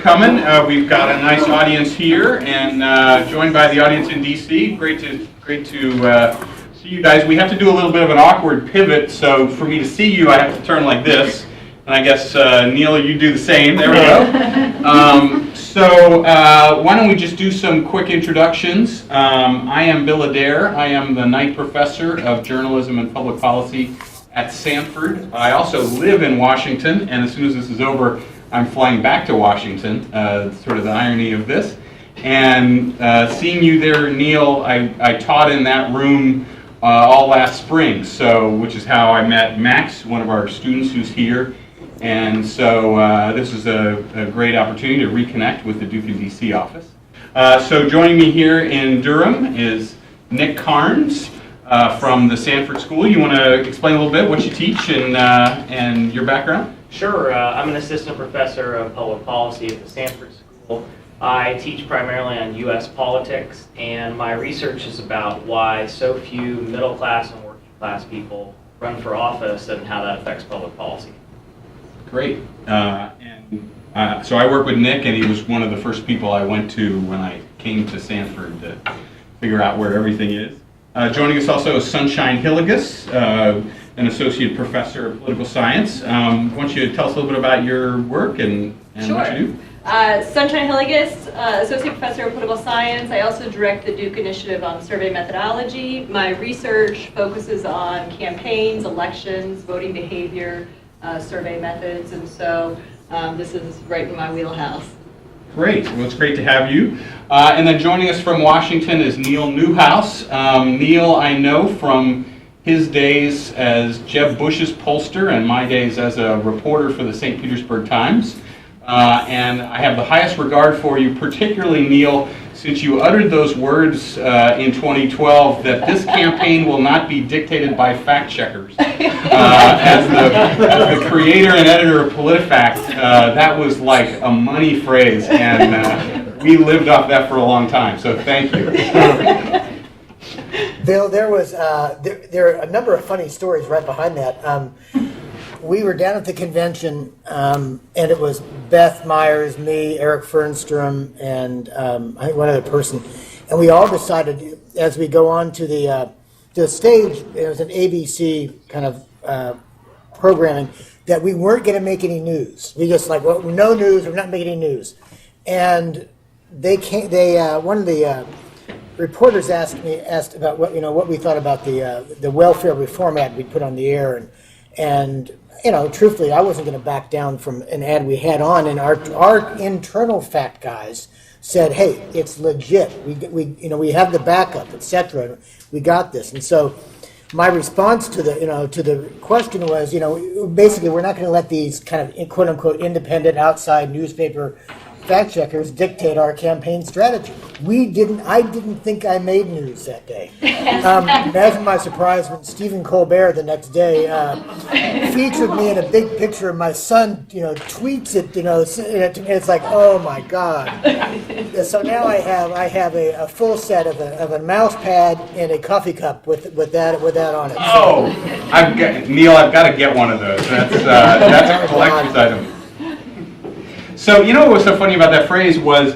coming. We've got a nice audience here, and joined by the audience in DC. Great to see you guys. We have to do a little bit of an awkward pivot, so for me to see you, I have to turn like this. And I guess Neil, you do the same. There we go. So why don't we just do some quick introductions? I am Bill Adair. I am the Knight Professor of Journalism and Public Policy at Sanford. I also live in Washington, and as soon as this is over, I'm flying back to Washington, sort of the irony of this. And seeing you there, Neil, I taught in that room all last spring, which is how I met Max, one of our students who's here. And so this is a great opportunity to reconnect with the Duke and DC office. So joining me here in Durham is Nick Carnes from the Sanford School. You want to explain a little bit what you teach and your background? Sure. I'm an assistant professor of public policy at the Sanford School. I teach primarily on U.S. politics, and my research is about why so few middle class and working class people run for office and how that affects public policy. Great. So I work with Nick, and he was one of the first people I went to when I came to Sanford to figure out where everything is. Joining us also is Sunshine Hillygus, an associate professor of political science. Why don't you tell us a little bit about your work and Sure. what you do? Sunshine Hillygus, associate professor of political science. I also direct the Duke Initiative on survey methodology. My research focuses on campaigns, elections, voting behavior, survey methods, and so this is right in my wheelhouse. Great. Well, it's great to have you. And then joining us from Washington is Neil Newhouse. Neil, I know from his days as Jeb Bush's pollster and my days as a reporter for the St. Petersburg Times. And I have the highest regard for you, particularly, Neil, since you uttered those words in 2012 that this campaign will not be dictated by fact checkers. As the creator and editor of Politifact, that was like a money phrase, and we lived off that for a long time, so thank you. Bill, there are a number of funny stories right behind that. We were down at the convention, and it was Beth Myers, me, Eric Fernstrom, and I think one other person. And we all decided, as we go on to the stage, it was an ABC kind of programming, that we weren't going to make any news. We just like, well, no news, we're not making any news. And one of the reporters asked about what we thought about the welfare reform ad we put on the air, and truthfully, I wasn't going to back down from an ad we had on, and our internal fact guys said, "Hey, it's legit. We have the backup, etc. We got this." And so, my response to the question was, basically, we're not going to let these kind of quote unquote independent outside newspaper fact checkers dictate our campaign strategy. I didn't think I made news that day. Imagine my surprise when Stephen Colbert the next day featured me in a big picture, and my son, tweets it, it's like, oh my God. So now I have a full set of a mouse pad and a coffee cup with that on it. Oh, Neil, I've got to get one of those. That's a collector's item. So, what was so funny about that phrase was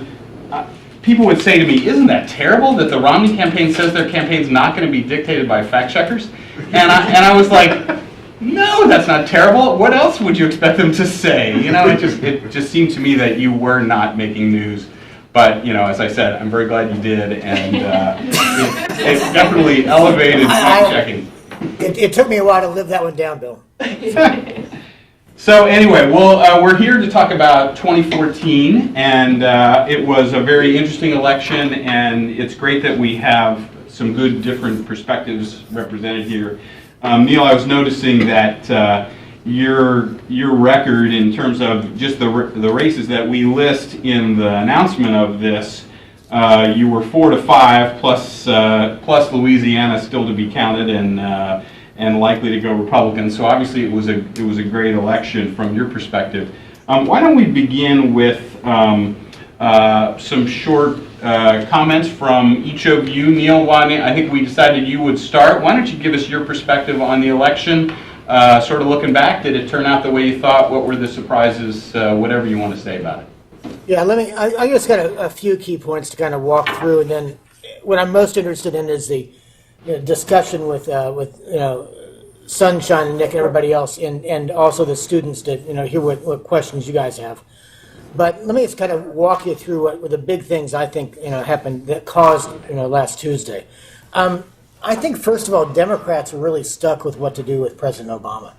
people would say to me, isn't that terrible that the Romney campaign says their campaign's not going to be dictated by fact checkers? And I was like, no, that's not terrible. What else would you expect them to say? It just seemed to me that you were not making news. But, as I said, I'm very glad you did, and it definitely elevated fact checking. It took me a while to live that one down, Bill. So anyway, we're here to talk about 2014, and it was a very interesting election, and it's great that we have some good different perspectives represented here. Neil, I was noticing that your record in terms of just the races that we list in the announcement of this, you were 4-5 plus Louisiana still to be counted, and likely to go Republican. So obviously it was a great election from your perspective. Why don't we begin with some short comments from each of you. Neil, I think we decided you would start. Why don't you give us your perspective on the election, sort of looking back? Did it turn out the way you thought? What were the surprises? Whatever you want to say about it. Yeah, I just got a few key points to kind of walk through, and then what I'm most interested in is the discussion with Sunshine and Nick and everybody else, and also the students to hear what questions you guys have. But let me just kind of walk you through what the big things I think happened that caused last Tuesday. I think first of all, Democrats are really stuck with what to do with President Obama.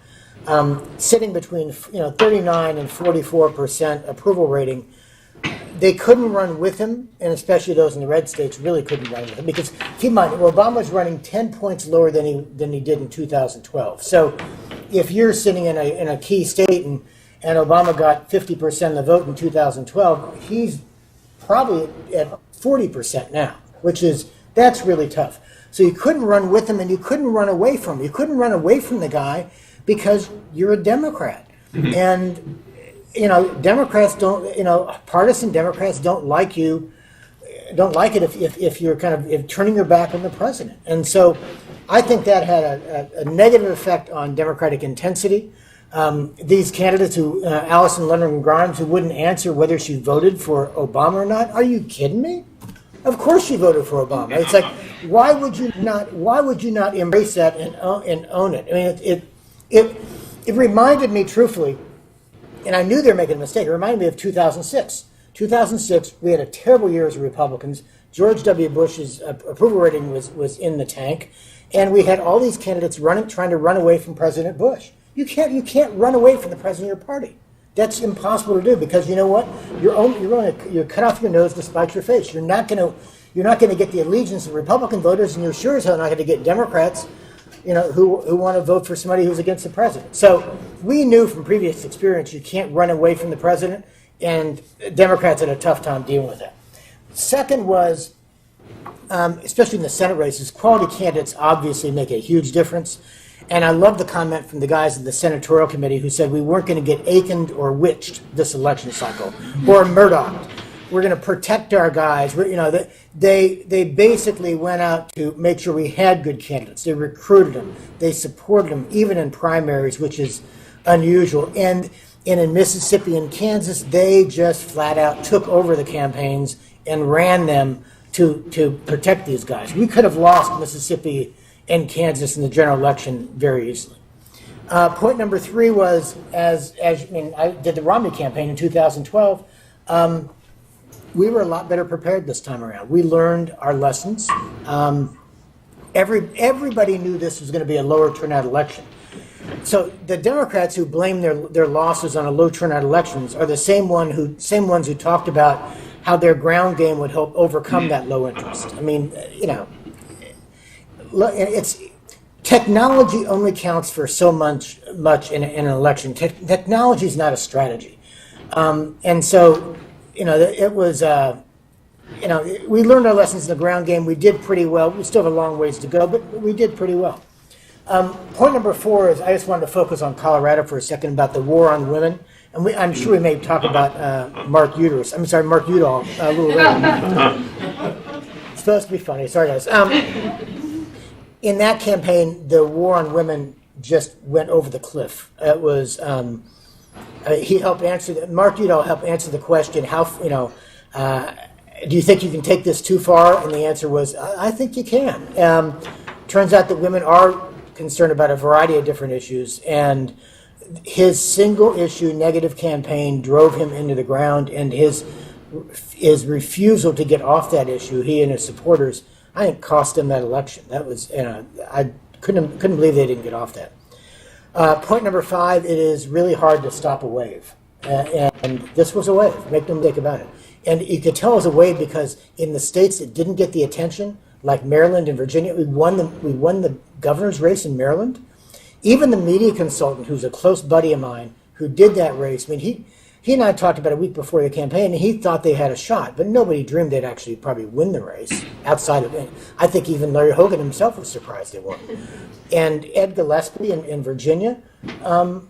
Sitting between 39 and 44% approval rating. They couldn't run with him, and especially those in the red states really couldn't run with him because keep in mind, Obama's running 10 points lower than he did in 2012. So if you're sitting in a key state and Obama got 50% of the vote in 2012, he's probably at 40% now, that's really tough. So you couldn't run with him and you couldn't run away from him. You couldn't run away from the guy because you're a Democrat. Mm-hmm. And Democrats partisan Democrats don't like it if you're kind of turning your back on the president. And so I think that had a negative effect on Democratic intensity. These candidates Allison Leonard Grimes, who wouldn't answer whether she voted for Obama or not, are you kidding me? Of course she voted for Obama. It's like, why would you not embrace that and own it? I mean, it reminded me truthfully, and I knew they were making a mistake. It reminded me of 2006. 2006, we had a terrible year as Republicans. George W. Bush's approval rating was in the tank, and we had all these candidates trying to run away from President Bush. You can't run away from the president of your party. That's impossible to do because you know what? You're cut off your nose to spite your face. You're not going to get the allegiance of Republican voters, and you're sure as hell not going to get Democrats who want to vote for somebody who's against the president. So we knew from previous experience you can't run away from the president, and Democrats had a tough time dealing with that. Second was, especially in the Senate races, quality candidates obviously make a huge difference. And I love the comment from the guys in the senatorial committee who said we weren't going to get Aikened or witched this election cycle, or Murdoch. We're going to protect our guys. They basically went out to make sure we had good candidates. They recruited them. They supported them, even in primaries, which is unusual. And in Mississippi and Kansas, they just flat out took over the campaigns and ran them to protect these guys. We could have lost Mississippi and Kansas in the general election very easily. Point number 3 was, I did the Romney campaign in 2012. We were a lot better prepared this time around. We learned our lessons. Everybody knew this was going to be a lower turnout election. So the Democrats who blame their losses on a low turnout elections are the same ones who talked about how their ground game would help overcome that low interest. I mean, it's technology only counts for so much in an election. Technology is not a strategy, and so it was. We learned our lessons in the ground game. We did pretty well. We still have a long ways to go, but we did pretty well. Point number 4 is I just wanted to focus on Colorado for a second about the war on women, and I'm sure we may talk about Mark Udall a little later. It's supposed to be funny. Sorry, guys. In that campaign, the war on women just went over the cliff. It was Mark Udall helped answer the question, do you think you can take this too far? And the answer was, I think you can. Turns out that women are concerned about a variety of different issues, and his single issue negative campaign drove him into the ground, and his refusal to get off that issue, he and his supporters, I think cost him that election. That was, I couldn't believe they didn't get off that. Point number 5, it is really hard to stop a wave. And this was a wave, make no mistake about it. And you could tell it was a wave because in the states that didn't get the attention, like Maryland and Virginia, we won the governor's race in Maryland. Even the media consultant, who's a close buddy of mine, who did that race, I mean, he and I talked about a week before the campaign, and he thought they had a shot, but nobody dreamed they'd actually probably win the race outside of it. I think even Larry Hogan himself was surprised they won. And Ed Gillespie in Virginia, the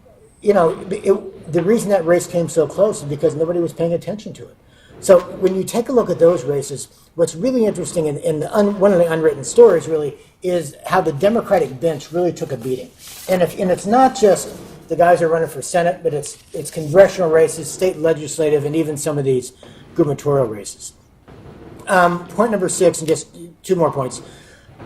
reason that race came so close is because nobody was paying attention to it. So when you take a look at those races, what's really interesting one of the unwritten stories really is how the Democratic bench really took a beating. And it's not just the guys are running for Senate, but it's congressional races, state legislative, and even some of these gubernatorial races. Point number 6, and just 2 more points.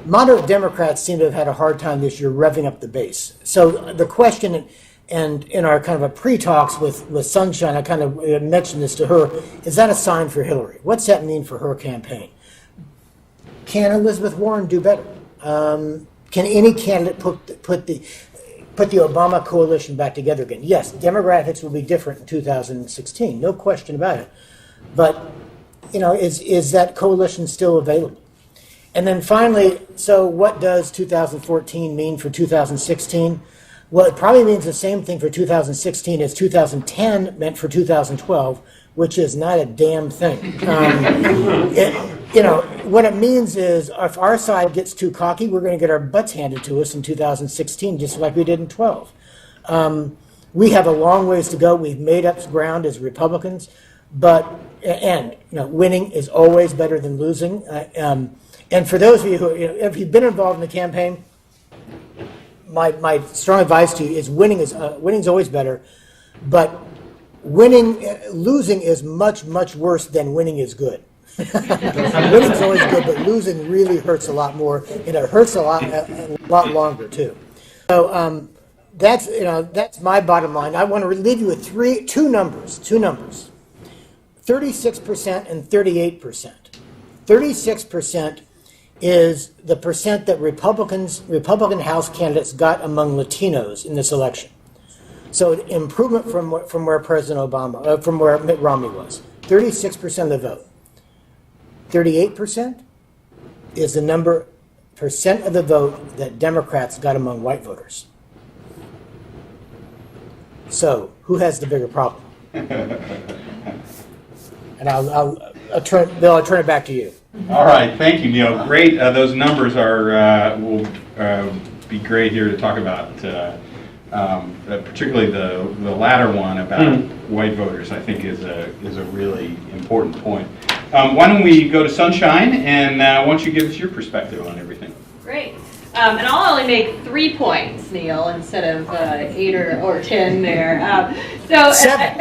Moderate Democrats seem to have had a hard time this year revving up the base. So the question, and in our kind of a pre-talks with Sunshine, I kind of mentioned this to her, is that a sign for Hillary? What's that mean for her campaign? Can Elizabeth Warren do better? Can any candidate put the Obama coalition back together again? Yes, demographics will be different in 2016, no question about it. But, is that coalition still available? And then finally, so what does 2014 mean for 2016? Well, it probably means the same thing for 2016 as 2010 meant for 2012, which is not a damn thing. What it means is if our side gets too cocky, we're going to get our butts handed to us in 2016, just like we did in 12. We have a long ways to go. We've made up ground as Republicans, and winning is always better than losing. And for those of you who, if you've been involved in the campaign, my strong advice to you is winning is always better, but losing is much, much worse than winning is good. Winning is always good, but losing really hurts a lot more, and it hurts a lot longer too. So that's my bottom line. I want to leave you with two numbers, 36% and 38%. 36% is the percent that Republican House candidates got among Latinos in this election. So an improvement from where President Obama, from where Mitt Romney was. 36% of the vote. 38% is the percent of the vote that Democrats got among white voters. So who has the bigger problem? And I'll turn it back to you. All right, thank you, Neil. Great. Those numbers will be great here to talk about. Particularly the latter one about white voters, I think is a really important point. Why don't we go to Sunshine, and why don't you give us your perspective on everything? Great. And I'll only make 3 points, Neil, instead of 8 or 10 there. Seven.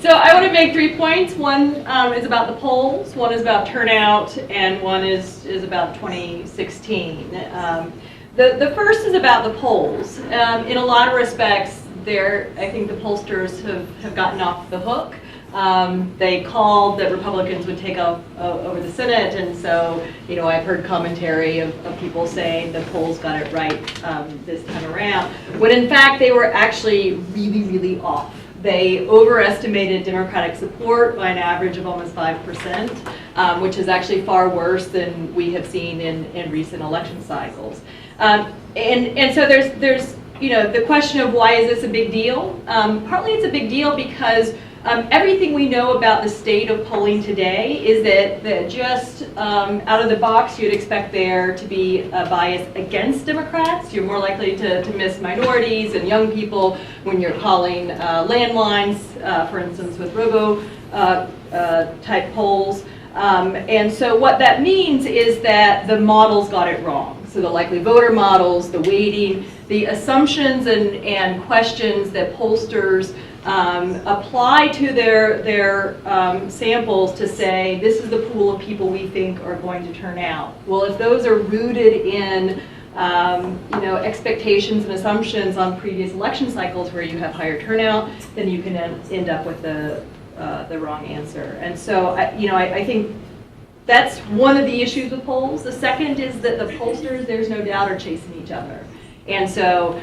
So I want to make 3 points. One is about the polls, one is about turnout, and one is about 2016. The first is about the polls. In a lot of respects, I think the pollsters have gotten off the hook. They called that Republicans would take over the Senate, and so I've heard commentary of people saying the polls got it right this time around, when in fact they were actually really, really off. They overestimated Democratic support by an average of almost 5%, which is actually far worse than we have seen in recent election cycles. And so there's the question of why is this a big deal? Partly it's a big deal because everything we know about the state of polling today is that just out of the box you'd expect there to be a bias against Democrats. You're more likely to miss minorities and young people when you're calling landlines, for instance, with robo type polls. And so what that means is that the models got it wrong. So the likely voter models, the weighting, the assumptions and questions that pollsters apply to their samples to say this is the pool of people we think are going to turn out. Well, if those are rooted in expectations and assumptions on previous election cycles where you have higher turnout, then you can end up with the wrong answer. And so I think that's one of the issues with polls. The second is that the pollsters, there's no doubt, are chasing each other. And so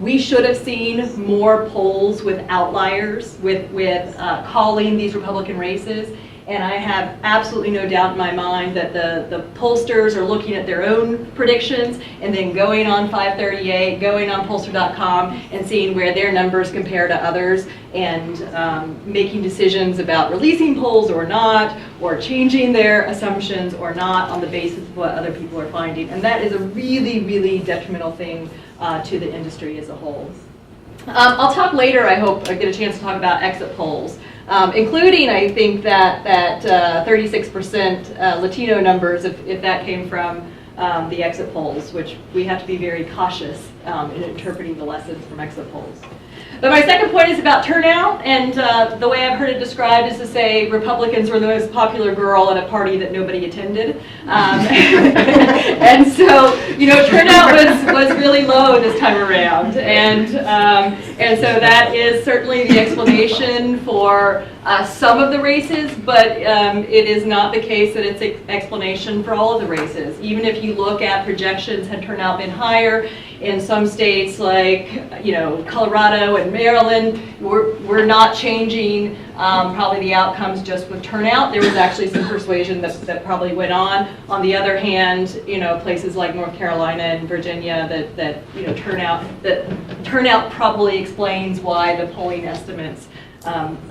we should have seen more polls with outliers, with calling these Republican races. And I have absolutely no doubt in my mind that the pollsters are looking at their own predictions and then going on 538, going on pollster.com and seeing where their numbers compare to others and making decisions about releasing polls or not, or changing their assumptions or not on the basis of what other people are finding. And that is a really, really detrimental thing to the industry as a whole. I'll talk later, I hope I get a chance to talk about exit polls. Including, I think, that 36% Latino numbers, if that came from the exit polls, which we have to be very cautious in interpreting the lessons from exit polls. But my second point is about turnout, and the way I've heard it described is to say Republicans were the most popular girl at a party that nobody attended. And so, turnout was really low this time around. And so that is certainly the explanation for some of the races, but it is not the case that it's an explanation for all of the races. Even if you look at projections, had turnout been higher, in some states like, Colorado and Maryland, we're not changing probably the outcomes just with turnout. There was actually some persuasion that probably went on. On the other hand, places like North Carolina and Virginia that turnout probably explains why the polling estimates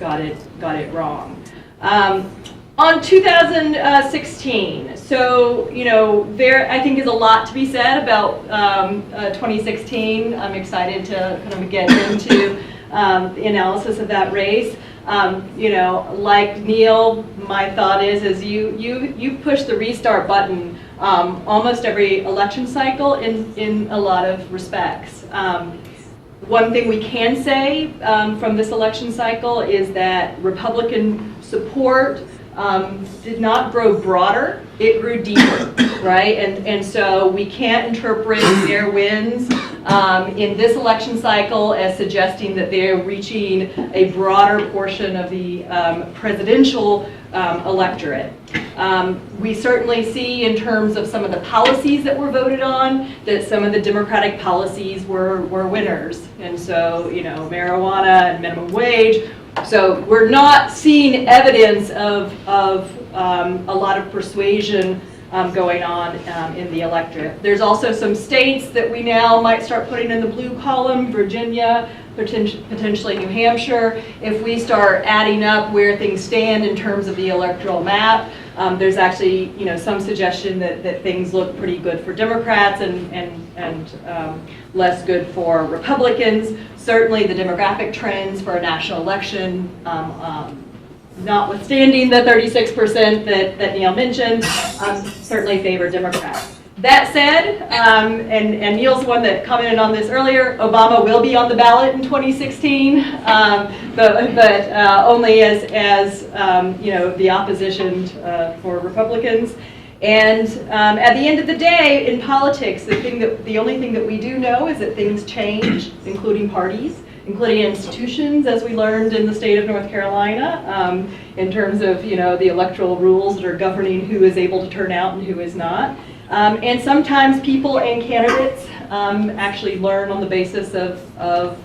got it wrong. On 2016, so there I think is a lot to be said about 2016. I'm excited to kind of get into the analysis of that race. Like Neil, my thought is you push the restart button almost every election cycle in a lot of respects. One thing we can say from this election cycle is that Republican support did not grow broader, it grew deeper, right? And so we can't interpret their wins in this election cycle as suggesting that they're reaching a broader portion of the presidential electorate. We certainly see in terms of some of the policies that were voted on that some of the Democratic policies were winners. And so, marijuana and minimum wage. So we're not seeing evidence of a lot of persuasion going on in the electorate. There's also some states that we now might start putting in the blue column, Virginia, potentially New Hampshire. If we start adding up where things stand in terms of the electoral map, there's actually some suggestion that things look pretty good for Democrats and less good for Republicans. Certainly the demographic trends for a national election, notwithstanding the 36% that Neil mentioned, certainly favor Democrats. That said, and Neil's the one that commented on this earlier, Obama will be on the ballot in 2016, but only as the opposition for Republicans. And at the end of the day, in politics, the only thing that we do know is that things change, including parties, including institutions, as we learned in the state of North Carolina, in terms of the electoral rules that are governing who is able to turn out and who is not. And sometimes people and candidates actually learn on the basis of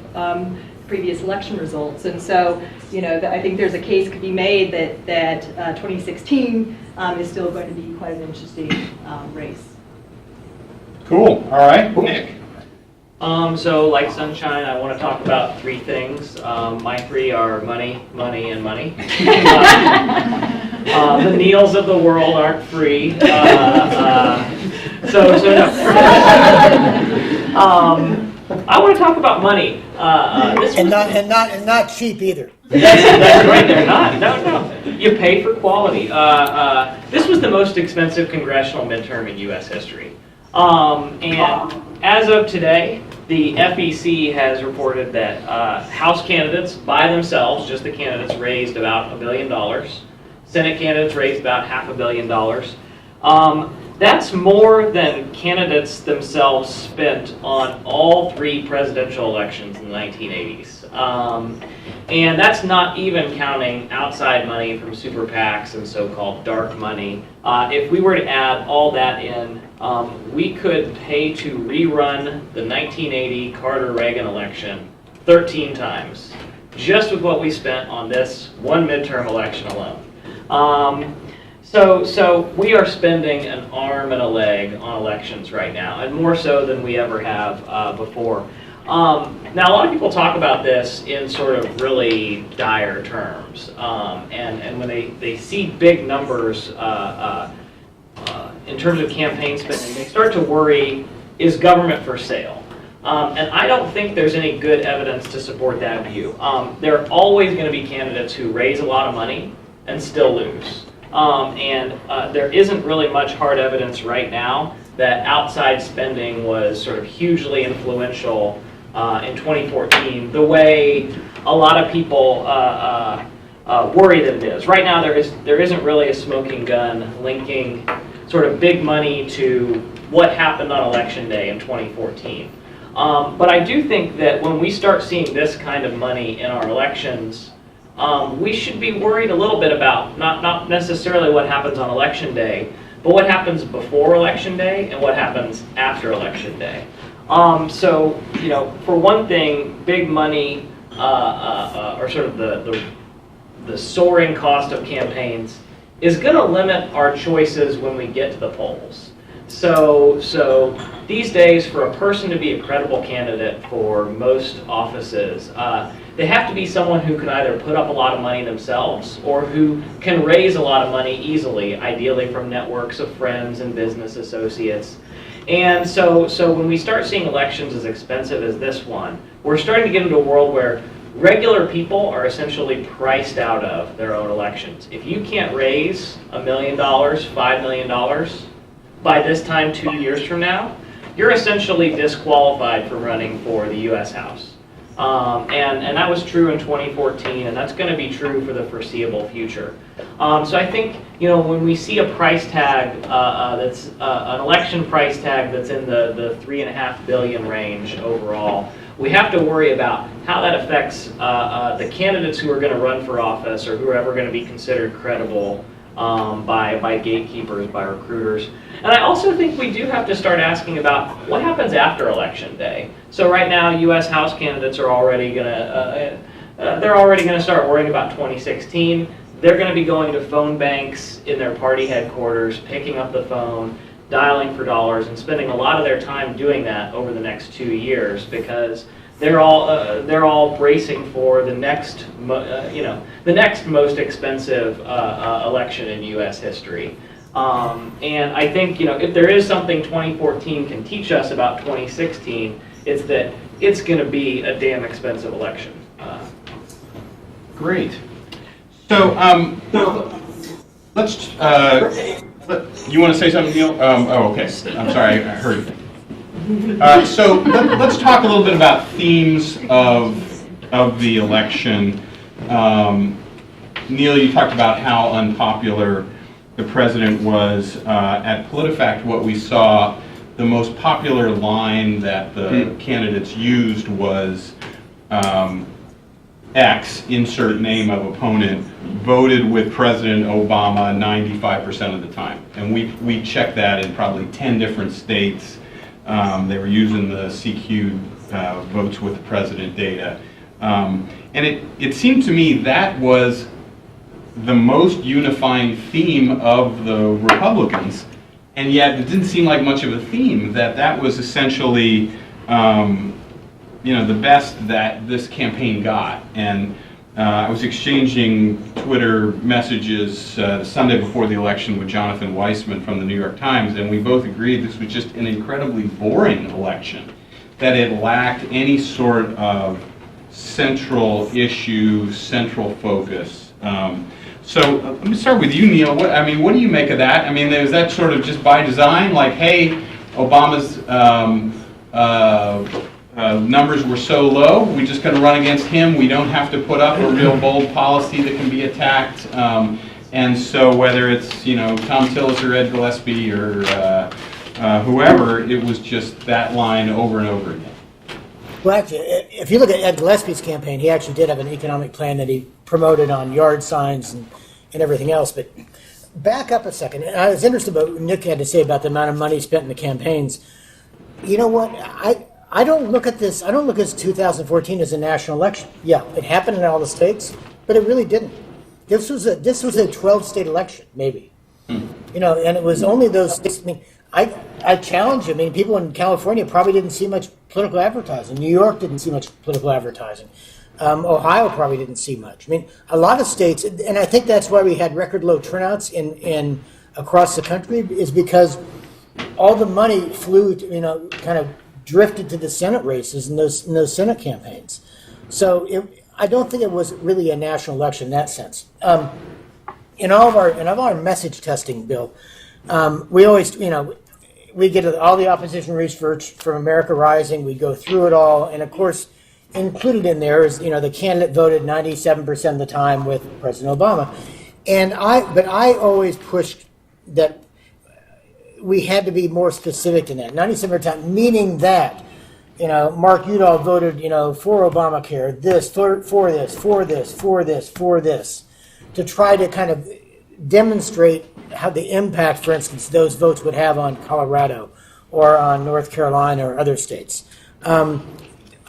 previous election results. And so, I think there's a case could be made that 2016 is still going to be quite an interesting race. Cool. All right, Nick. So like Sunshine, I want to talk about three things. My three are money, money, and money. The Neils of the world aren't free. So no. I want to talk about money. And not cheap either. That's right there. No. You pay for quality. This was the most expensive congressional midterm in U.S. history. And as of today, the FEC has reported that House candidates by themselves, just the candidates, raised about $1 billion. Senate candidates raised about $500 million. That's more than candidates themselves spent on all three presidential elections in the 1980s. And that's not even counting outside money from super PACs and so-called dark money. If we were to add all that in, we could pay to rerun the 1980 Carter-Reagan election 13 times, just with what we spent on this one midterm election alone. So we are spending an arm and a leg on elections right now, and more so than we ever have before. Now, a lot of people talk about this in sort of really dire terms, and when they see big numbers in terms of campaign spending, they start to worry, is government for sale? And I don't think there's any good evidence to support that view. There are always going to be candidates who raise a lot of money and still lose. And there isn't really much hard evidence right now that outside spending was sort of hugely influential in 2014, the way a lot of people worry that it is. Right now, there isn't really a smoking gun linking sort of big money to what happened on Election Day in 2014. But I do think that when we start seeing this kind of money in our elections, we should be worried a little bit about not necessarily what happens on Election Day, but what happens before Election Day and what happens after Election Day. So, you know, for one thing, big money or sort of the soaring cost of campaigns is going to limit our choices when we get to the polls. So these days, for a person to be a credible candidate for most offices, they have to be someone who can either put up a lot of money themselves or who can raise a lot of money easily, ideally from networks of friends and business associates. And so when we start seeing elections as expensive as this one, we're starting to get into a world where regular people are essentially priced out of their own elections. If you can't raise $1 million, $5 million by this time 2 years from now, you're essentially disqualified from running for the U.S. House. And that was true in 2014, and that's going to be true for the foreseeable future. So I think, you know, when we see a price tag that's an election price tag that's in the $3.5 billion range overall, we have to worry about how that affects the candidates who are going to run for office or who are ever going to be considered credible by gatekeepers, by recruiters. And I also think we do have to start asking about what happens after Election Day. So right now, U.S. House candidates are already going to start worrying about 2016. They're going to be going to phone banks in their party headquarters, picking up the phone, dialing for dollars, and spending a lot of their time doing that over the next 2 years because they're all bracing for the next most expensive election in U.S. history. And I think, you know, if there is something 2014 can teach us about 2016, it's that it's going to be a damn expensive election. Great. So let's. You want to say something, Neil? Okay. I'm sorry. I heard you. So let's talk a little bit about themes of the election. Neil, you talked about how unpopular the president was. At Politifact, what we saw, the most popular line that the candidates used was X, insert name of opponent, voted with President Obama 95% of the time. And we checked that in probably 10 different states. They were using the CQ votes with the president data. And it seemed to me that was the most unifying theme of the Republicans, and yet it didn't seem like much of a theme, that was essentially the best that this campaign got. And I was exchanging Twitter messages the Sunday before the election with Jonathan Weissman from the New York Times, and we both agreed this was just an incredibly boring election, that it lacked any sort of central issue, central focus. So let me start with you, Neil. What do you make of that? I mean, is that sort of just by design? Like, hey, Obama's numbers were so low, we're just going to run against him. We don't have to put up a real bold policy that can be attacked. And so whether it's Tom Tillis or Ed Gillespie or whoever, it was just that line over and over again. Well, actually, if you look at Ed Gillespie's campaign, he actually did have an economic plan that he promoted on yard signs and everything else. But back up a second. And I was interested in what Nick had to say about the amount of money spent in the campaigns. You know what? I don't look at this. I don't look at 2014 as a national election. Yeah, it happened in all the states, but it really didn't. This was a 12-state election, maybe. And it was only those states. I mean, I challenge you. I mean, people in California probably didn't see much political advertising. New York didn't see much political advertising. Ohio probably didn't see much. I mean, a lot of states, and I think that's why we had record low turnouts in across the country, is because all the money flew, kind of drifted to the Senate races in those Senate campaigns. So I don't think it was really a national election in that sense. In all of our message testing, Bill, we always, we get all the opposition research from America Rising. We go through it all, and of course, included in there is the candidate voted 97% of the time with President Obama, but I always pushed that we had to be more specific than that. 97% of the time, meaning that Mark Udall voted for Obamacare, for this, to try to kind of demonstrate how the impact, for instance, those votes would have on Colorado or on North Carolina or other states.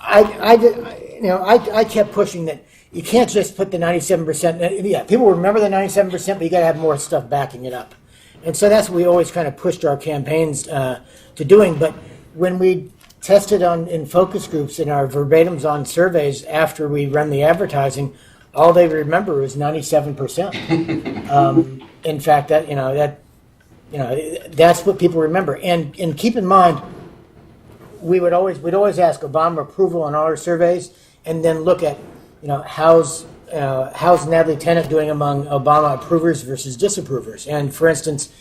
I kept pushing that you can't just put the 97%. Yeah, people remember the 97%, but you got to have more stuff backing it up. And so that's what we always kind of pushed our campaigns to doing. But when we tested in focus groups in our verbatims on surveys after we run the advertising, all they remember is 97%. In fact, that's what people remember. And keep in mind, we'd always ask Obama approval on all our surveys, and then look at how's Natalie Tennant doing among Obama approvers versus disapprovers. And for instance,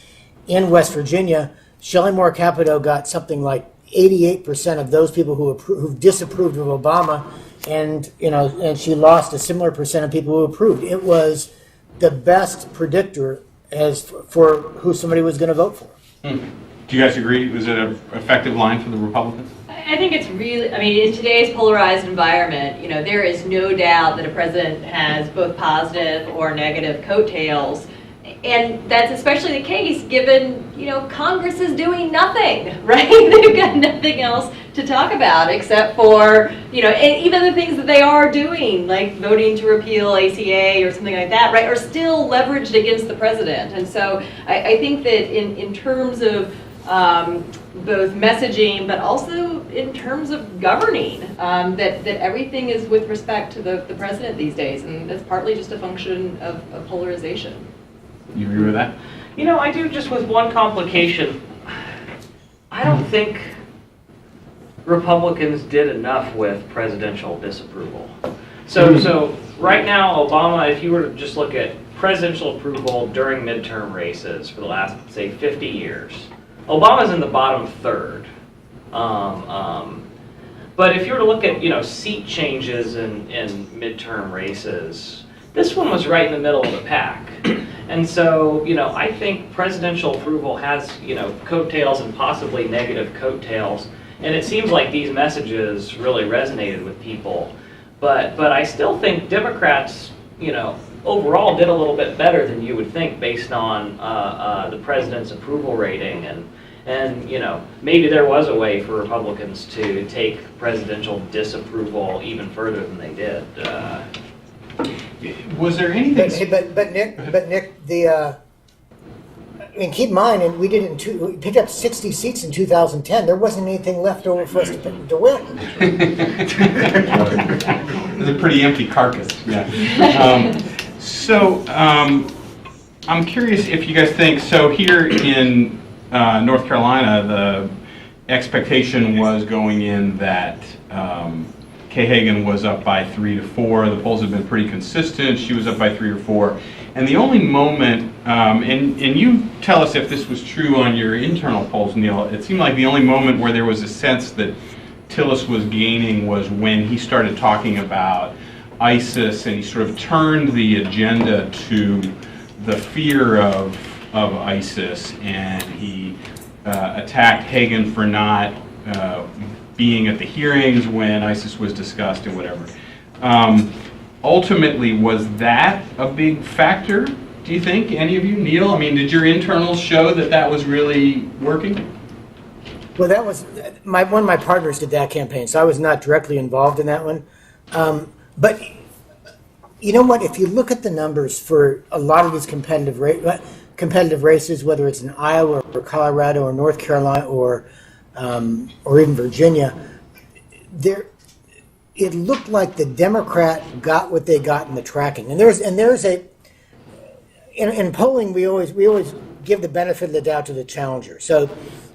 in West Virginia, Shelley Moore Capito got something like 88% of those people who disapproved of Obama, and she lost a similar percent of people who approved. It was the best predictor as for who somebody was going to vote for. Do you guys agree? Was it an effective line for the Republicans? I think it's really, in today's polarized environment, there is no doubt that a president has both positive or negative coattails. And that's especially the case given, Congress is doing nothing, right? They've got nothing else to talk about except for, and even the things that they are doing, like voting to repeal ACA or something like that, right, are still leveraged against the president. And so I think that in terms of both messaging, but also in terms of governing, that everything is with respect to the president these days, and that's partly just a function of polarization. You agree with that? I do, just with one complication. I don't think Republicans did enough with presidential disapproval. So right now, Obama, if you were to just look at presidential approval during midterm races for the last, say, 50 years, Obama's in the bottom third. But if you were to look at, seat changes in midterm races, this one was right in the middle of the pack. And so, I think presidential approval has, coattails and possibly negative coattails. And it seems like these messages really resonated with people. But I still think Democrats, overall did a little bit better than you would think based on the president's approval rating. And maybe there was a way for Republicans to take presidential disapproval even further than they did. Was there anything? But Nick, keep in mind, and we picked up 60 seats in 2010. There wasn't anything left over for us to win. It was a pretty empty carcass. Yeah. I'm curious if you guys think, so here in North Carolina, the expectation was going in that Kay Hagan was up by 3 to 4. The polls have been pretty consistent. She was up by 3 or 4. And the only moment, and you tell us if this was true on your internal polls, Neil, it seemed like the only moment where there was a sense that Tillis was gaining was when he started talking about ISIS, and he sort of turned the agenda to the fear of ISIS, and he attacked Hagan for not being at the hearings when ISIS was discussed and whatever. Ultimately, was that a big factor, do you think, any of you? Neil, did your internals show that was really working? Well, that was, one of my partners did that campaign, so I was not directly involved in that one. But you know what, if you look at the numbers for a lot of these competitive races, whether it's in Iowa or Colorado or North Carolina or even Virginia, it looked like the Democrat got what they got in the tracking. And in polling we always give the benefit of the doubt to the challenger. So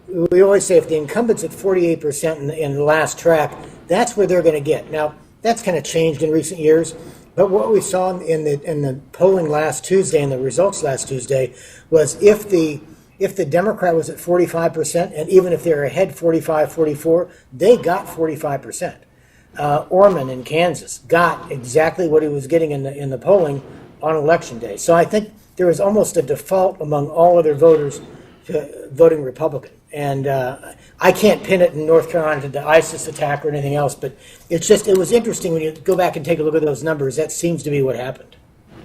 we always say if the incumbent's at 48% in the last track, that's where they're going to get. Now that's kind of changed in recent years, but what we saw in the polling last Tuesday and the results last Tuesday was if the if the Democrat was at 45%, and even if they were ahead 45, 44, they got 45%. Orman in Kansas got exactly what he was getting in the polling on election day. So I think there was almost a default among all other voters to voting Republican. And I can't pin it in North Carolina to the ISIS attack or anything else, but it was interesting when you go back and take a look at those numbers. That seems to be what happened.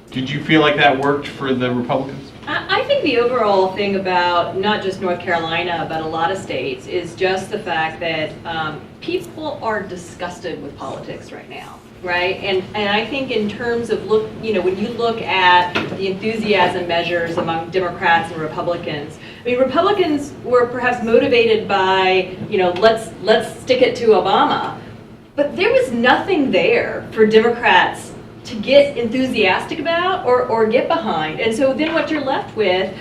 Did you feel like that worked for the Republicans? I think the overall thing about not just North Carolina, but a lot of states, is just the fact that people are disgusted with politics right now, right? And I think in terms of when you look at the enthusiasm measures among Democrats and Republicans, I mean, Republicans were perhaps motivated by, let's stick it to Obama, but there was nothing there for Democrats to get enthusiastic about or get behind. And so then what you're left with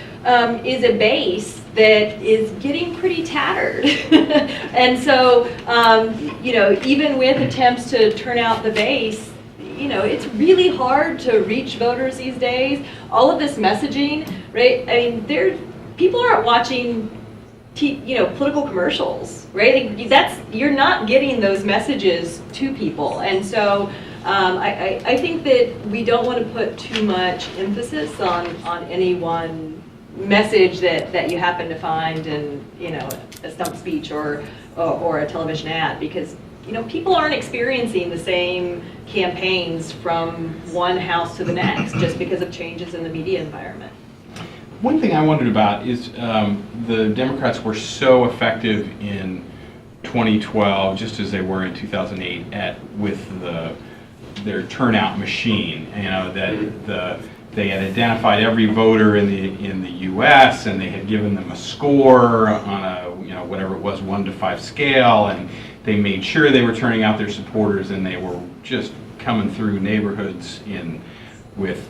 is a base that is getting pretty tattered. And so, even with attempts to turn out the base, it's really hard to reach voters these days. All of this messaging, right? I mean, people aren't watching political commercials, right? You're not getting those messages to people. And so I think that we don't want to put too much emphasis on any one message that you happen to find in a stump speech or a television ad, because people aren't experiencing the same campaigns from one house to the next just because of changes in the media environment. One thing I wondered about is the Democrats were so effective in 2012, just as they were in 2008, with their turnout machine. They had identified every voter in the U.S. and they had given them a score on a whatever it was 1 to 5 scale, and they made sure they were turning out their supporters, and they were just coming through neighborhoods with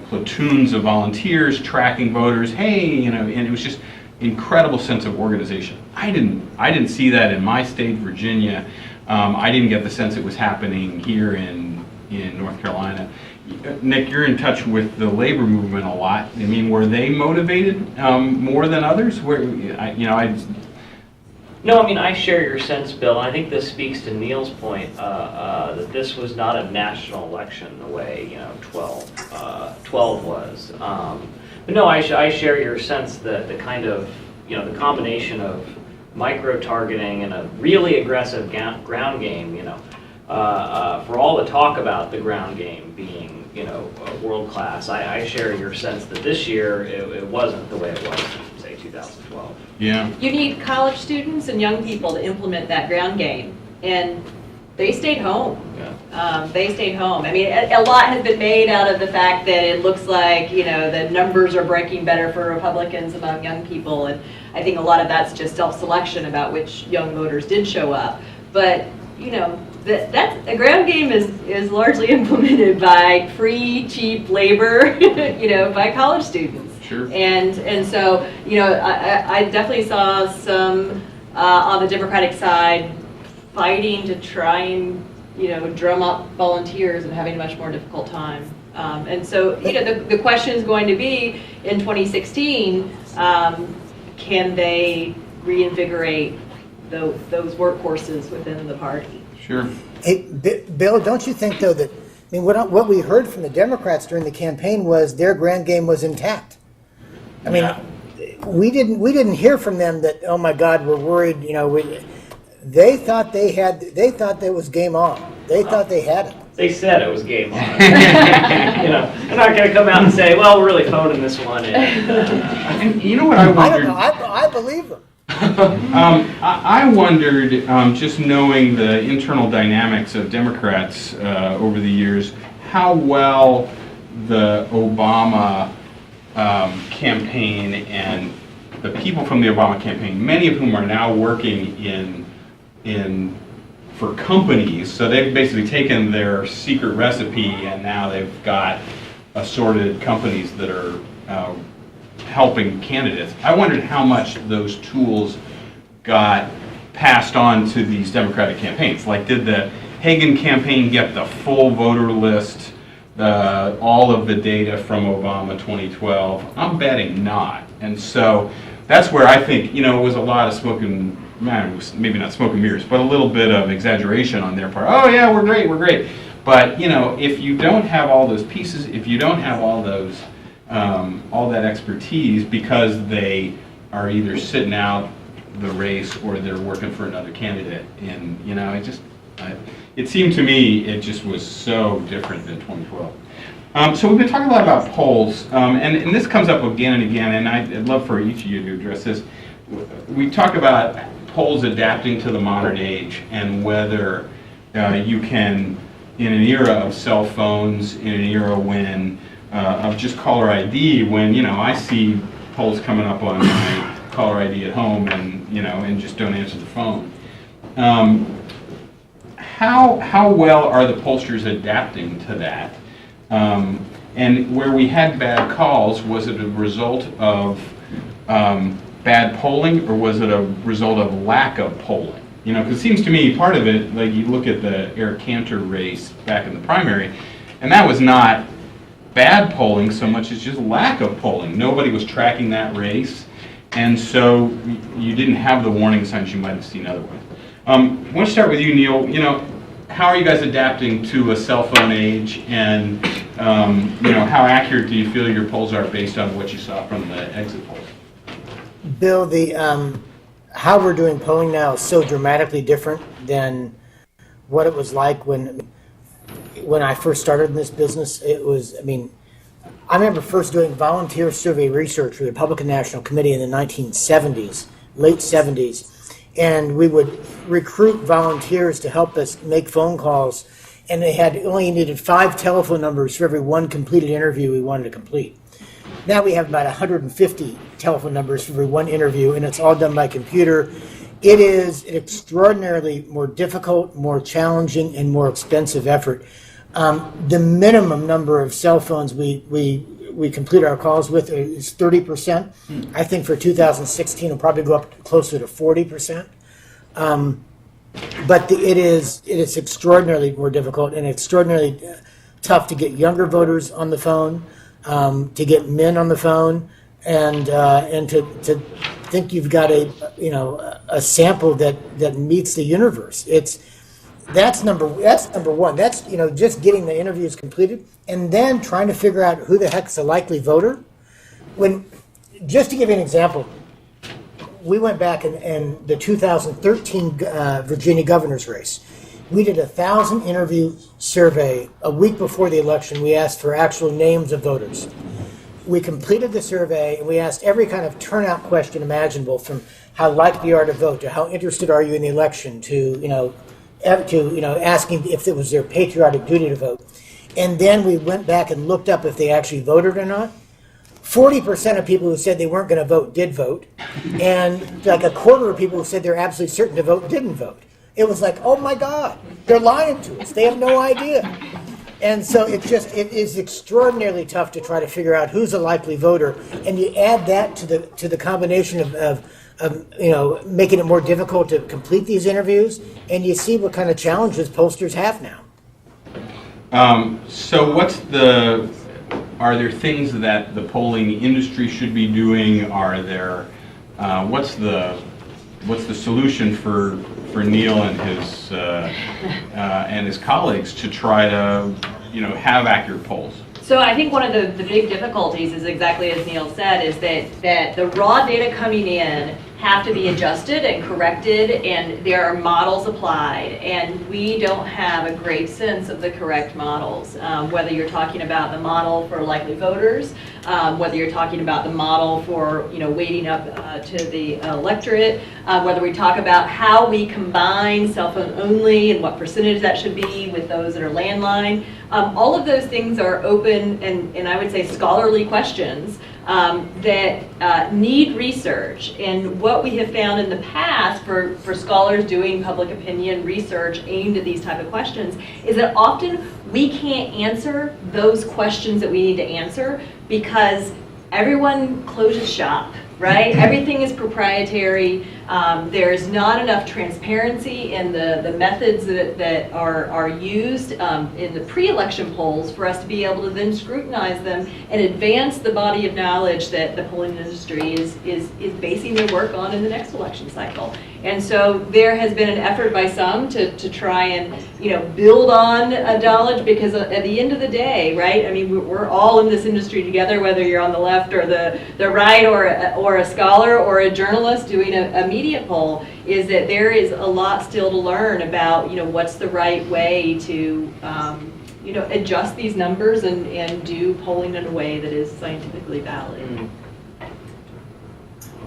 platoons of volunteers tracking voters. And it was just incredible sense of organization. I didn't see that in my state, Virginia. I didn't get the sense it was happening here in North Carolina. Nick, you're in touch with the labor movement a lot. I mean, were they motivated more than others? No, I mean, I share your sense, Bill. I think this speaks to Neil's point that this was not a national election the way 12 was. But no, I share your sense that the kind of the combination of micro targeting and a really aggressive ground game. For all the talk about the ground game being world class, I share your sense that this year it wasn't the way it was in, say, 2012. Yeah. You need college students and young people to implement that ground game, and they stayed home. Yeah. They stayed home. I mean, a lot has been made out of the fact that it looks like the numbers are breaking better for Republicans among young people, and I think a lot of that's just self-selection about which young voters did show up. But that a ground game is largely implemented by free, cheap labor, by college students. Sure. And so, I definitely saw some on the Democratic side fighting to try and, drum up volunteers and having a much more difficult time. And so, the question is going to be in 2016, can they reinvigorate those workhorses within the party? Sure. Hey, Bill, don't you think though that what we heard from the Democrats during the campaign was their ground game was intact? I mean, we didn't hear from them that, oh my God, we're worried. They thought there was game on. They thought they had it. They said it was game on. They're not going to come out and say, well, we're really phoning this one in. And you know what I wondered? I don't know. I believe them. I wondered, just knowing the internal dynamics of Democrats over the years, how well the Obama campaign and the people from the Obama campaign, many of whom are now working for companies, so they've basically taken their secret recipe and now they've got assorted companies that are helping candidates. I wondered how much those tools got passed on to these Democratic campaigns. Like, did the Hagan campaign get the full voter list, all of the data from Obama 2012? I'm betting not. And so that's where I think, it was a lot of smoking, maybe not smoke and mirrors, but a little bit of exaggeration on their part. Oh yeah, we're great. But, if you don't have all those pieces, if you don't have all those, all that expertise, because they are either sitting out the race or they're working for another candidate, and, it seemed to me it just was so different than 2012. So we've been talking a lot about polls, and this comes up again and again, and I'd love for each of you to address this. We talk about polls adapting to the modern age, and whether you can, in an era of cell phones, in an era when of just caller ID, when I see polls coming up on my caller ID at home, and just don't answer the phone. How well are the pollsters adapting to that? And where we had bad calls, was it a result of bad polling, or was it a result of lack of polling? Because it seems to me part of it, like you look at the Eric Cantor race back in the primary, and that was not bad polling so much as just lack of polling. Nobody was tracking that race, and so you didn't have the warning signs you might have seen otherwise. I want to start with you, Neil. How are you guys adapting to a cell phone age, and how accurate do you feel your polls are based on what you saw from the exit polls? Bill, how we're doing polling now is so dramatically different than what it was like when I first started in this business. I remember first doing volunteer survey research for the Republican National Committee in the 1970s, late 70s. And we would recruit volunteers to help us make phone calls, and they only needed 5 telephone numbers for every one completed interview we wanted to complete. Now we have about 150 telephone numbers for every one interview, and it's all done by computer. It is an extraordinarily more difficult, more challenging, and more expensive effort. The minimum number of cell phones we complete our calls with is 30%. I think for 2016 it'll probably go up closer to 40%. But it is extraordinarily more difficult and extraordinarily tough to get younger voters on the phone, to get men on the phone, and to think you've got a sample that meets the universe. That's number one. That's just getting the interviews completed, and then trying to figure out who the heck's a likely voter. Just to give you an example, we went back in the 2013 Virginia governor's race. We did a 1,000 interview survey a week before the election. We asked for actual names of voters. We completed the survey, and we asked every kind of turnout question imaginable, from how likely you are to vote to how interested are you in the election to asking if it was their patriotic duty to vote. And then we went back and looked up if they actually voted or not. 40% of people who said they weren't going to vote did vote, and like a quarter of people who said they're absolutely certain to vote didn't vote. It was like, oh my God, they're lying to us. They have no idea. And so it is extraordinarily tough to try to figure out who's a likely voter, and you add that to the combination of making it more difficult to complete these interviews, and you see what kind of challenges pollsters have now. So are there things that the polling industry should be doing? Are there, what's the solution for Neil and his colleagues to try to have accurate polls? So I think one of the big difficulties is exactly as Neil said, is that the raw data coming in have to be adjusted and corrected, and there are models applied, and we don't have a great sense of the correct models. Whether you're talking about the model for likely voters, whether you're talking about the model for weighting up to the electorate, whether we talk about how we combine cell phone only and what percentage that should be with those that are landline. All of those things are open and I would say scholarly questions that need research. And what we have found in the past for scholars doing public opinion research aimed at these type of questions is that often we can't answer those questions that we need to answer because everyone closes shop, right? Everything is proprietary. There's not enough transparency in the methods that are used in the pre-election polls for us to be able to then scrutinize them and advance the body of knowledge that the polling industry is basing their work on in the next election cycle. And so there has been an effort by some to try and build on knowledge, because at the end of the day, right? I mean, we're all in this industry together, whether you're on the left or the right, or a scholar or a journalist doing a media poll. Is that there is a lot still to learn about what's the right way to adjust these numbers and do polling in a way that is scientifically valid. Mm.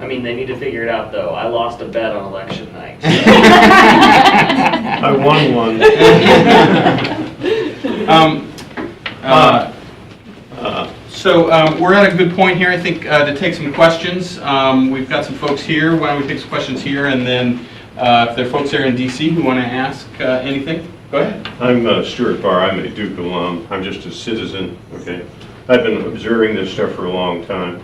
I mean, they need to figure it out, though. I lost a bet on election night. So. I won one. So we're at a good point here, I think, to take some questions. We've got some folks here. Why don't we take some questions here, and then if there are folks there in D.C. who want to ask anything, go ahead. I'm Stuart Barr. I'm a Duke alum. I'm just a citizen. Okay, I've been observing this stuff for a long time.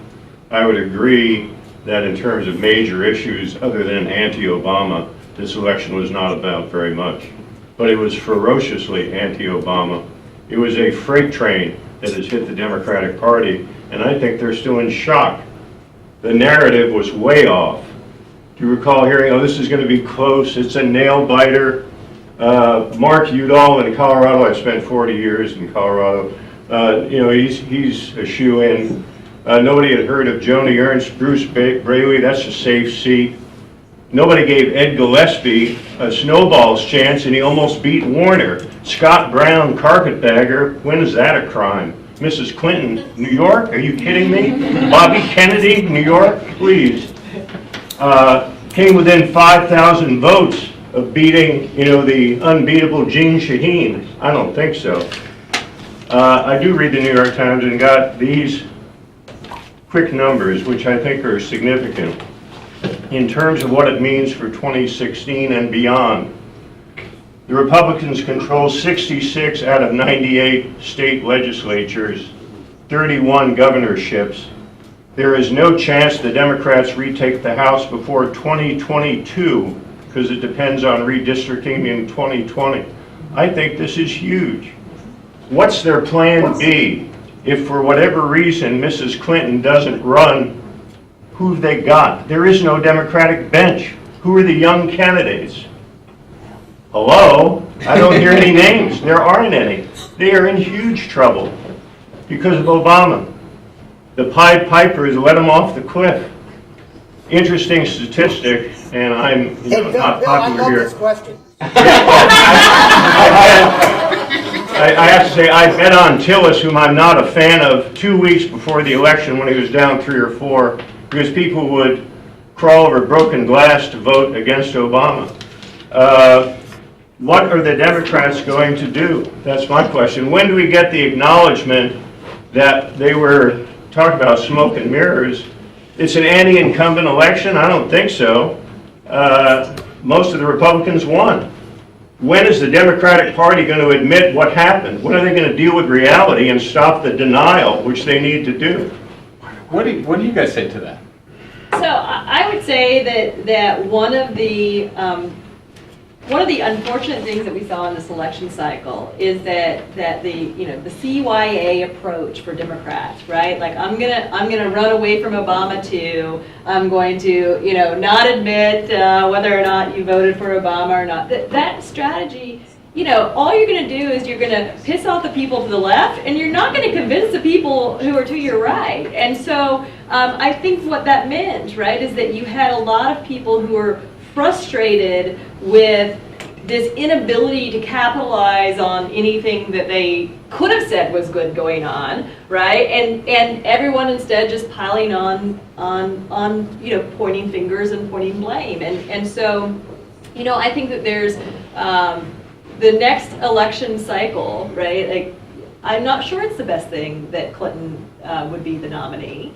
I would agree that in terms of major issues other than anti-Obama, this election was not about very much. But it was ferociously anti-Obama. It was a freight train that has hit the Democratic Party, and I think they're still in shock. The narrative was way off. Do you recall hearing, oh, this is going to be close, it's a nail-biter? Mark Udall in Colorado, I spent 40 years in Colorado, he's a shoo-in. Nobody had heard of Joni Ernst, Bruce Braley, that's a safe seat. Nobody gave Ed Gillespie a snowball's chance, and he almost beat Warner. Scott Brown, carpetbagger, when is that a crime? Mrs. Clinton, New York, are you kidding me? Bobby Kennedy, New York, please. Came within 5,000 votes of beating, the unbeatable Jean Shaheen. I don't think so. I do read the New York Times and got these quick numbers, which I think are significant in terms of what it means for 2016 and beyond. The Republicans control 66 out of 98 state legislatures, 31 governorships. There is no chance the Democrats retake the House before 2022 because it depends on redistricting in 2020. I think this is huge. What's their plan B? If for whatever reason Mrs. Clinton doesn't run, who've they got? There is no Democratic bench. Who are the young candidates? Hello? I don't hear any names. There aren't any. They are in huge trouble because of Obama. The Pied Pipers let them off the cliff. Interesting statistic, and I'm not Bill, popular I love here. this question. I have to say, I bet on Tillis, whom I'm not a fan of, 2 weeks before the election when he was down 3 or 4, because people would crawl over broken glass to vote against Obama. What are the Democrats going to do? That's my question. When do we get the acknowledgement that they were talking about smoke and mirrors? It's an anti-incumbent election? I don't think so. Most of the Republicans won. When is the Democratic Party going to admit what happened? When are they going to deal with reality and stop the denial, which they need to do? What do you guys say to that? So I would say that one of the unfortunate things that we saw in this election cycle is that the CYA approach for Democrats, right? Like I'm gonna run away from Obama too. I'm going to not admit whether or not you voted for Obama or not. That strategy, all you're gonna do is you're gonna piss off the people to the left, and you're not gonna convince the people who are to your right. And so I think what that meant, right, is that you had a lot of people who were frustrated with this inability to capitalize on anything that they could have said was good going on, right? And everyone instead just piling on pointing fingers and pointing blame. And so, I think that there's the next election cycle, right? Like, I'm not sure it's the best thing that Clinton would be the nominee.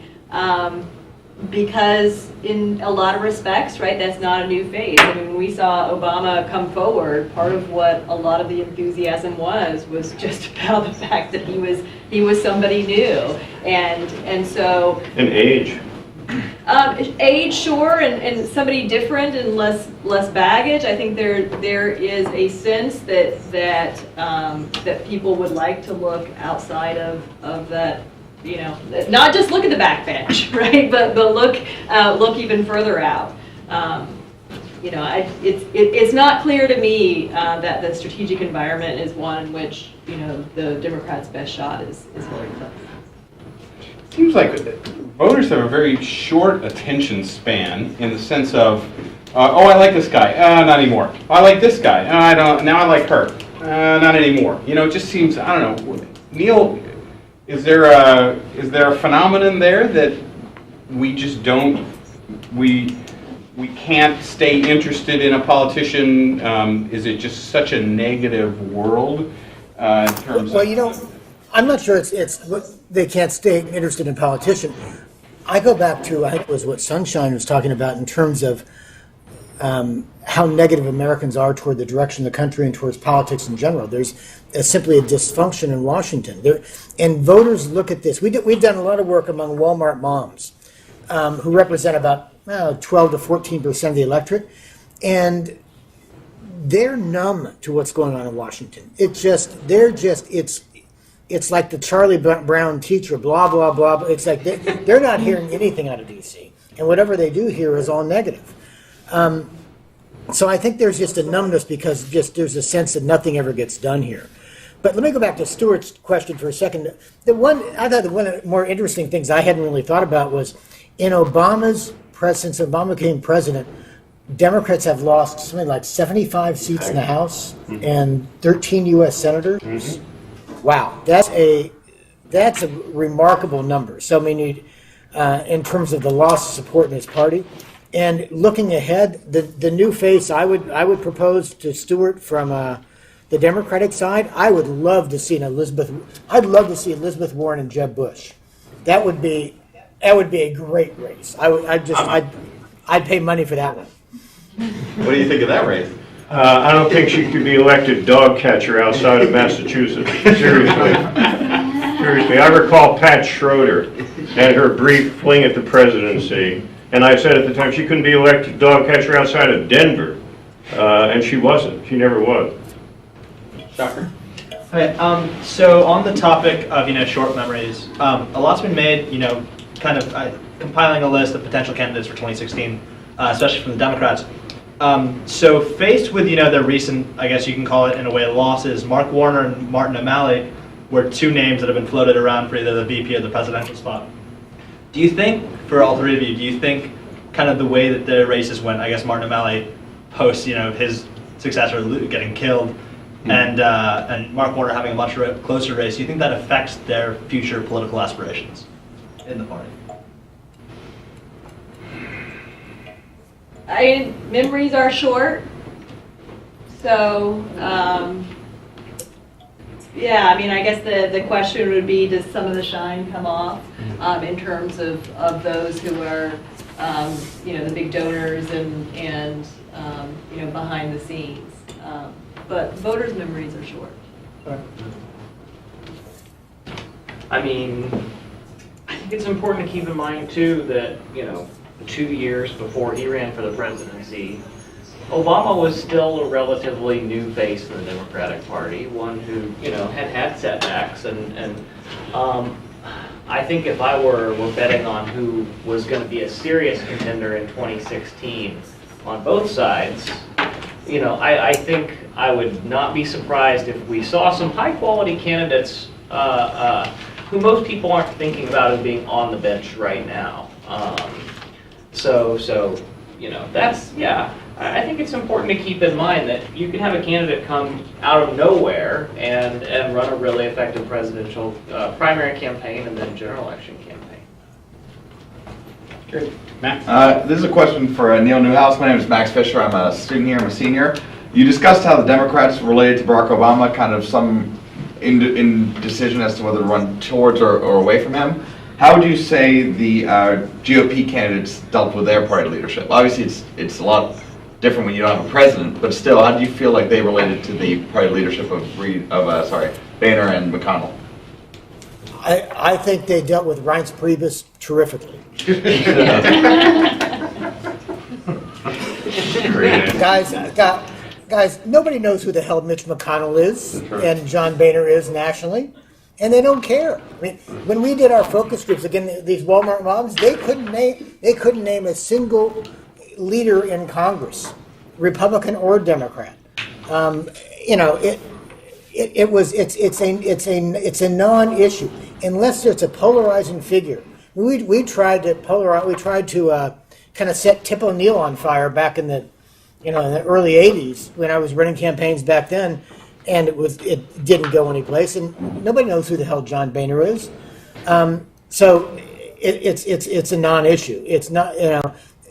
Because in a lot of respects, right, that's not a new face. I mean, when we saw Obama come forward, part of what a lot of the enthusiasm was just about the fact that he was somebody new, and so. And age. Age, sure, and somebody different and less baggage. I think there is a sense that people would like to look outside of that. You know, not just look at the backbench, right? But look even further out. You know, it's not clear to me that the strategic environment is one in which, you know, the Democrats' best shot is Hillary Clinton. Seems like voters have a very short attention span in the sense of, oh, I like this guy, not anymore. Oh, I like this guy, I don't. Now I like her, not anymore. You know, it just seems, I don't know. Neil, is there a phenomenon there that we just don't, we can't stay interested in a politician? Is it just such a negative world in terms Well, of... you know, I'm not sure they can't stay interested in politicians. I go back to, I think it was what Sunshine was talking about in terms of how negative Americans are toward the direction of the country and towards politics in general. There's simply a dysfunction in Washington. And voters look at this. We've done a lot of work among Walmart moms who represent about 12 to 14% of the electorate. And they're numb to what's going on in Washington. It's like the Charlie Brown teacher, blah, blah, blah. It's like they're not hearing anything out of D.C. And whatever they do hear is all negative. So I think there's just a numbness because there's a sense that nothing ever gets done here. But let me go back to Stuart's question for a second. I thought one of the more interesting things I hadn't really thought about was in since Obama became president, Democrats have lost something like 75 seats in the House and 13 U.S. senators. Mm-hmm. Wow, that's a remarkable number. So I mean, in terms of the loss of support in his party, and looking ahead, the new face I would propose to Stuart from the Democratic side. I would love to see Elizabeth Warren and Jeb Bush. That would be a great race. I'd pay money for that one. What do you think of that race? I don't think she could be elected dog catcher outside of Massachusetts. Seriously. I recall Pat Schroeder and her brief fling at the presidency. And I said at the time she couldn't be elected dog catcher outside of Denver. And she wasn't. She never was. Shocker. Okay, so on the topic of, short memories, a lot's been made, kind of compiling a list of potential candidates for 2016, especially from the Democrats. So faced with, their recent, I guess you can call it in a way, losses, Mark Warner and Martin O'Malley were two names that have been floated around for either the VP or the presidential spot. Do you think, for all three of you, do you think kind of the way that the races went, I guess Martin O'Malley post, his successor getting killed, and Mark Warner having a much closer race, do you think that affects their future political aspirations in the party? Memories are short, so yeah. I mean, I guess the question would be, does some of the shine come off in terms of those who are the big donors and behind the scenes? But voters' memories are short. I mean, I think it's important to keep in mind too that, 2 years before he ran for the presidency, Obama was still a relatively new face in the Democratic Party, one who, had setbacks, and I think if I were betting on who was going to be a serious contender in 2016 on both sides, I think I would not be surprised if we saw some high-quality candidates who most people aren't thinking about as being on the bench right now. So that's, I think it's important to keep in mind that you can have a candidate come out of nowhere and run a really effective presidential primary campaign and then general election campaign. Great. Matt? This is a question for Neil Newhouse. My name is Max Fisher. I'm a student here. I'm a senior. You discussed how the Democrats related to Barack Obama, kind of some indecision as to whether to run towards or away from him. How would you say the GOP candidates dealt with their party leadership? Obviously, it's a lot different when you don't have a president, but still, how do you feel like they related to the party leadership of Boehner and McConnell? I think they dealt with Reince Priebus terrifically. Guys, nobody knows who the hell Mitch McConnell is and John Boehner is nationally, and they don't care. I mean, when we did our focus groups, again, these Walmart moms, they couldn't name a single leader in Congress, Republican or Democrat. It's a non-issue unless there's a polarizing figure. We tried to polarize. We tried to kind of set Tip O'Neill on fire back in the in the early '80s when I was running campaigns back then, and it didn't go anyplace. And nobody knows who the hell John Boehner is. So it's a non-issue. It's not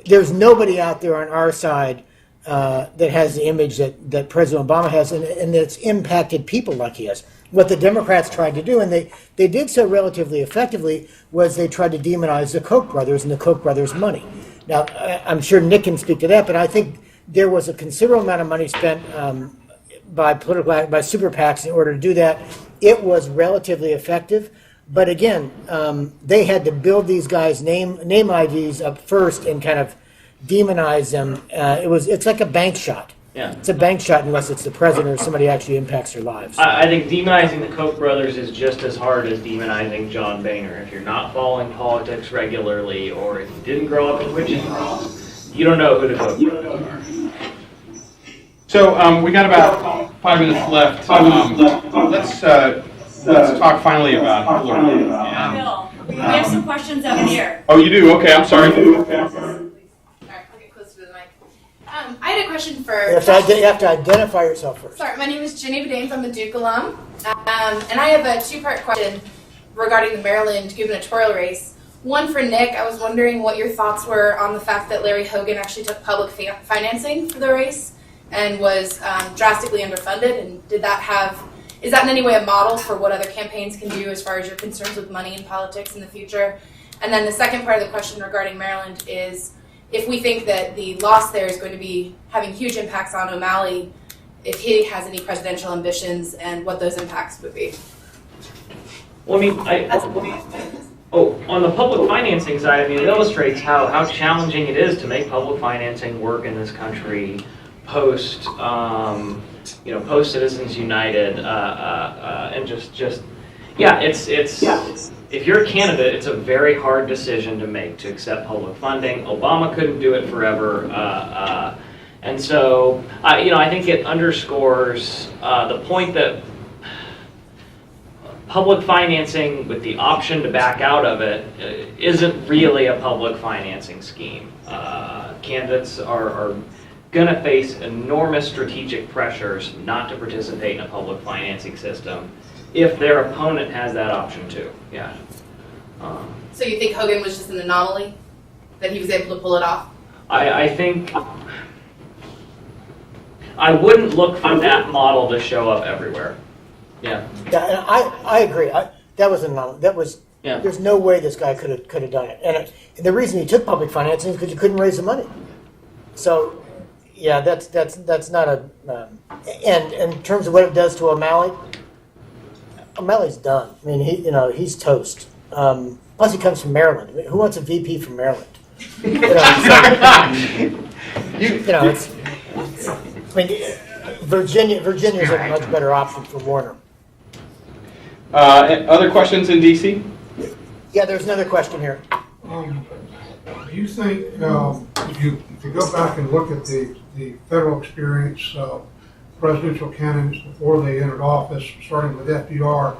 there's nobody out there on our side that has the image that President Obama has, and that's impacted people like he has. What the Democrats tried to do, and they did so relatively effectively, was they tried to demonize the Koch brothers and the Koch brothers' money. Now, I'm sure Nick can speak to that, but I think there was a considerable amount of money spent by super PACs in order to do that. It was relatively effective, but again, they had to build these guys' name IDs up first and kind of demonize them. It's like a bank shot. Yeah. It's a bank shot unless it's the president or somebody actually impacts their lives. I think demonizing the Koch brothers is just as hard as demonizing John Boehner. If you're not following politics regularly, or if you didn't grow up in Wichita, you don't know who the Koch brothers are. So we got about 5 minutes left. Let's talk finally about Hillary. Bill, we have some questions up here. Oh, you do? Okay, I'm sorry. I'll get closer to the mic. I had a question for... You have to identify yourself first. Sorry, my name is Jenny Bedane. I'm a Duke alum. And I have a two-part question regarding the Maryland gubernatorial race. One for Nick. I was wondering what your thoughts were on the fact that Larry Hogan actually took public financing for the race and was drastically underfunded. And is that in any way a model for what other campaigns can do as far as your concerns with money in politics in the future? And then the second part of the question regarding Maryland is, if we think that the loss there is going to be having huge impacts on O'Malley, if he has any presidential ambitions and what those impacts would be. Well, on the public financing side, it illustrates how challenging it is to make public financing work in this country post Citizens United, and it's if you're a candidate, it's a very hard decision to make to accept public funding. Obama couldn't do it forever, and so I think it underscores the point that public financing with the option to back out of it isn't really a public financing scheme. Candidates are going to face enormous strategic pressures not to participate in a public financing system if their opponent has that option too. Yeah. So you think Hogan was just an anomaly, that he was able to pull it off? I think I wouldn't look for that model to show up everywhere. Yeah. Yeah, and I agree. That was an anomaly. Yeah. There's no way this guy could have done it. And the reason he took public financing is because you couldn't raise the money. So, yeah, that's not a. And in terms of what it does to O'Malley, O'Malley's done. I mean, he's toast. Plus, he comes from Maryland. I mean, who wants a VP from Maryland? Virginia's a much better option for Warner. Other questions in DC? Yeah, there's another question here. Do you think if you go back and look at the federal experience of presidential candidates before they entered office, starting with FDR,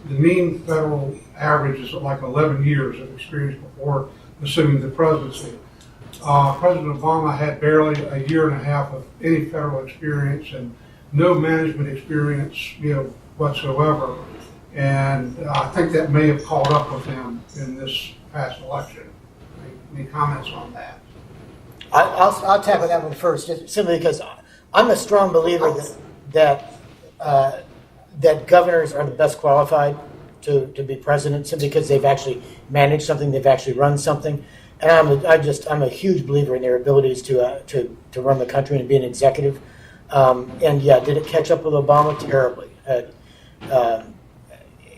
the mean federal average is like 11 years of experience before assuming the presidency. President Obama had barely a year and a half of any federal experience and no management experience, whatsoever. And I think that may have caught up with him in this past election. Any comments on that? I'll tackle that one first, just simply because I'm a strong believer that governors are the best qualified to be president, simply because they've actually managed something, they've actually run something, and I'm a huge believer in their abilities to run the country and be an executive. And yeah, did it catch up with Obama? Terribly.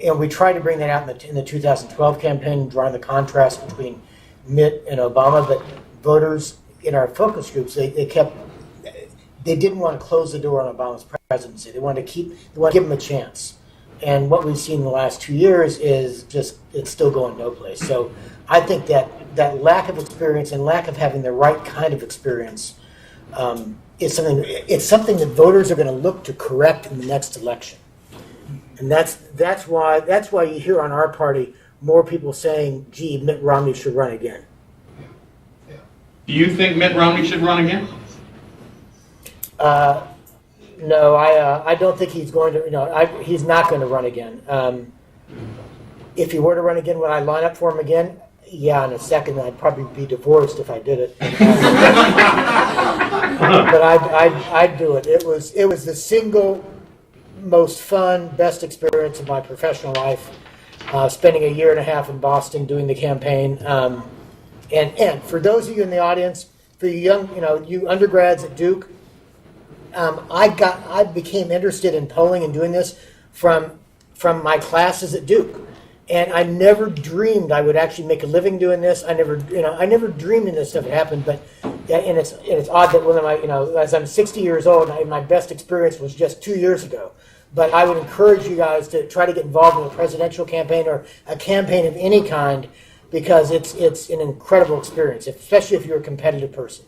and we tried to bring that out in the 2012 campaign, drawing the contrast between Mitt and Obama, but voters in our focus groups, they didn't want to close the door on Obama's presidency. They wanted to give him a chance. And what we've seen in the last 2 years is just, it's still going no place. So I think that lack of experience and lack of having the right kind of experience is something that voters are going to look to correct in the next election. And that's why you hear on our party more people saying, gee, Mitt Romney should run again. Do you think Mitt Romney should run again? No, I don't think he's going to. He's not going to run again. If he were to run again, would I line up for him again? Yeah, in a second. I'd probably be divorced if I did it. But I'd do it. It was the single most fun, best experience of my professional life. Spending a year and a half in Boston doing the campaign. And for those of you in the audience, for you you undergrads at Duke, I became interested in polling and doing this from my classes at Duke, and I never dreamed I would actually make a living doing this. I never dreamed this stuff would happen. But and it's odd that when as I'm 60 years old, my best experience was just 2 years ago. But I would encourage you guys to try to get involved in a presidential campaign or a campaign of any kind, because it's an incredible experience, especially if you're a competitive person.